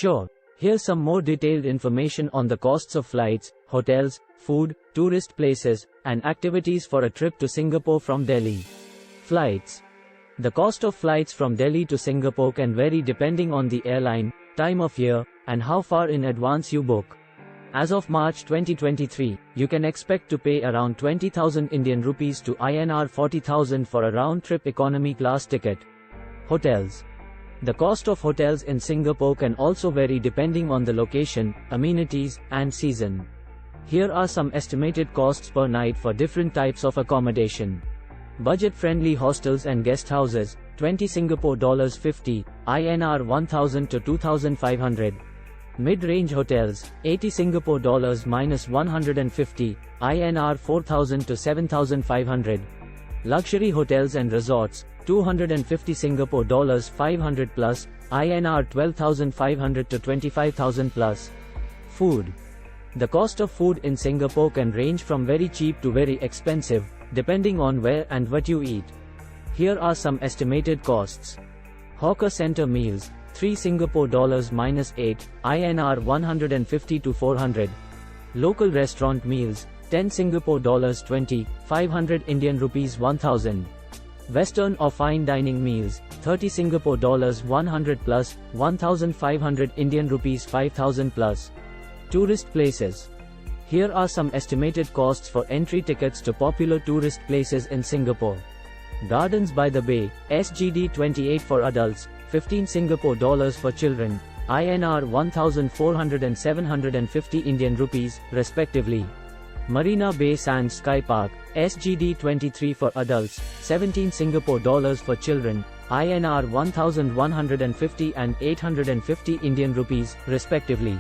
Sure. Here's some more detailed information on the costs of flights, hotels, food, tourist places, and activities for a trip to Singapore from Delhi. Flights. The cost of flights from Delhi to Singapore can vary depending on the airline, time of year, and how far in advance you book. As of March 2023, you can expect to pay around 20,000 Indian rupees to INR 40,000 for a round-trip economy class ticket. Hotels. The cost of hotels in Singapore can also vary depending on the location, amenities, and season. Here are some estimated costs per night for different types of accommodation. Budget-friendly hostels and guest houses, 20 Singapore dollars 50, INR 1,000 to 2,500. Mid-range hotels, 80 Singapore dollars minus 150, INR 4,000 to 7,500. Luxury hotels and resorts, 250 Singapore dollars 500 plus, INR 12,500 to 25,000 plus. Food. The cost of food in Singapore can range from very cheap to very expensive, depending on where and what you eat. Here are some estimated costs. Hawker center meals, 3 Singapore dollars minus 8, INR 150 to 400. Local restaurant meals, 10 Singapore dollars 20, 500 Indian rupees 1000. Western or fine dining meals, 30 Singapore dollars 100 plus, 1500 Indian rupees 5000 plus. Tourist places. Here are some estimated costs for entry tickets to popular tourist places in Singapore. Gardens by the Bay, SGD 28 for adults, 15 Singapore dollars for children, INR 1,400 and 750 Indian rupees, respectively. Marina Bay Sands Sky Park, SGD 23 for adults, 17 Singapore dollars for children, INR 1,150 and 850 Indian rupees, respectively.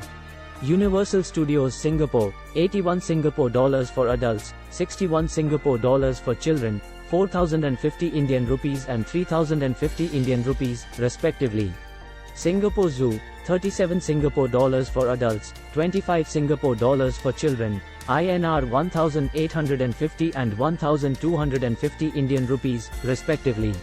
Universal Studios Singapore, 81 Singapore dollars for adults, 61 Singapore dollars for children, 4,050 Indian rupees and 3,050 Indian rupees, respectively. Singapore Zoo, 37 Singapore dollars for adults, 25 Singapore dollars for children, INR 1,850 and 1,250 Indian rupees, respectively.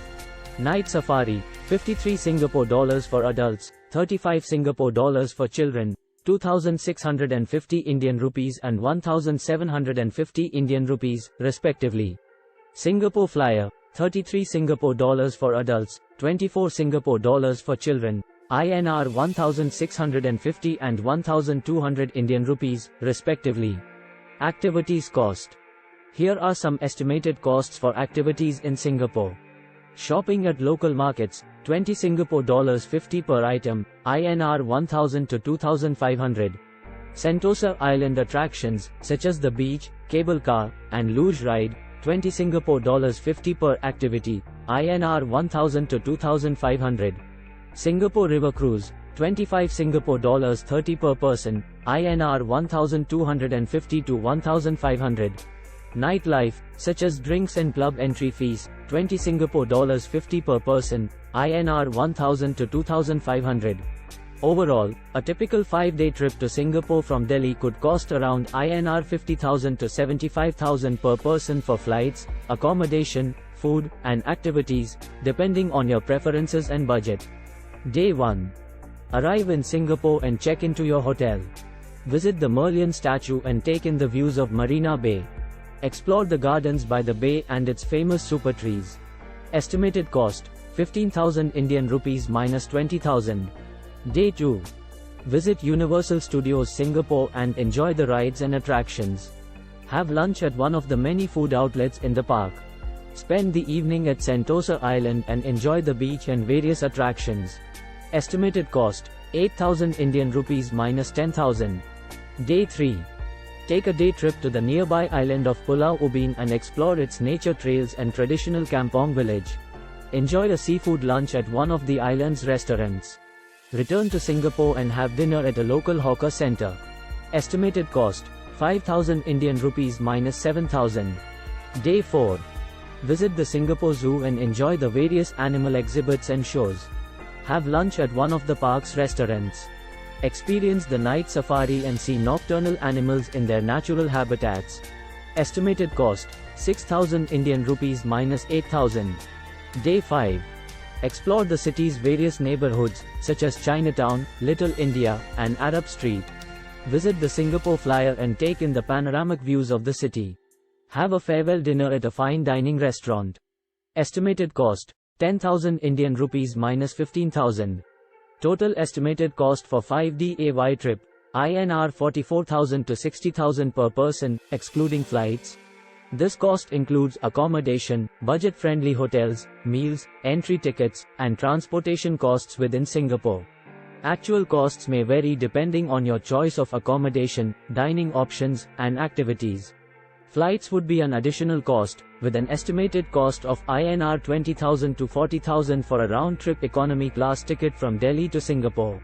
Night Safari, 53 Singapore dollars for adults, 35 Singapore dollars for children, 2,650 Indian rupees and 1,750 Indian rupees, respectively. Singapore Flyer, 33 Singapore dollars for adults, 24 Singapore dollars for children, INR 1,650 and 1,200 Indian rupees, respectively. Activities cost. Here are some estimated costs for activities in Singapore. Shopping at local markets, 20 Singapore dollars 50 per item, INR 1,000 to 2,500. Sentosa Island attractions, such as the beach, cable car, and luge ride, 20 Singapore dollars 50 per activity, INR 1,000 to 2,500. Singapore River Cruise, 25 Singapore dollars 30 per person, INR 1,250 to 1,500. Nightlife, such as drinks and club entry fees, 20 Singapore dollars 50 per person, INR 1,000 to 2,500. Overall, a typical 5-day trip to Singapore from Delhi could cost around INR 50,000 to 75,000 per person for flights, accommodation, food, and activities, depending on your preferences and budget. Day 1. Arrive in Singapore and check into your hotel. Visit the Merlion statue and take in the views of Marina Bay. Explore the gardens by the bay and its famous super trees. Estimated cost, 15,000 Indian rupees minus 20,000. Day 2. Visit Universal Studios Singapore and enjoy the rides and attractions. Have lunch at one of the many food outlets in the park. Spend the evening at Sentosa Island and enjoy the beach and various attractions. Estimated cost, 8,000 Indian rupees minus 10,000. Day 3. Take a day trip to the nearby island of Pulau Ubin and explore its nature trails and traditional kampong village. Enjoy a seafood lunch at one of the island's restaurants. Return to Singapore and have dinner at a local hawker center. Estimated cost, 5,000 Indian rupees minus 7,000. Day 4. Visit the Singapore Zoo and enjoy the various animal exhibits and shows. Have lunch at one of the park's restaurants. Experience the night safari and see nocturnal animals in their natural habitats. Estimated cost, 6,000 Indian rupees minus 8,000. Day 5. Explore the city's various neighborhoods, such as Chinatown, Little India, and Arab Street. Visit the Singapore Flyer and take in the panoramic views of the city. Have a farewell dinner at a fine dining restaurant. Estimated cost: 10,000 Indian rupees minus 15,000. Total estimated cost for 5-day trip: INR 44,000 to 60,000 per person, excluding flights. This cost includes accommodation, budget-friendly hotels, meals, entry tickets, and transportation costs within Singapore. Actual costs may vary depending on your choice of accommodation, dining options, and activities. Flights would be an additional cost, with an estimated cost of INR 20,000 to 40,000 for a round-trip economy class ticket from Delhi to Singapore.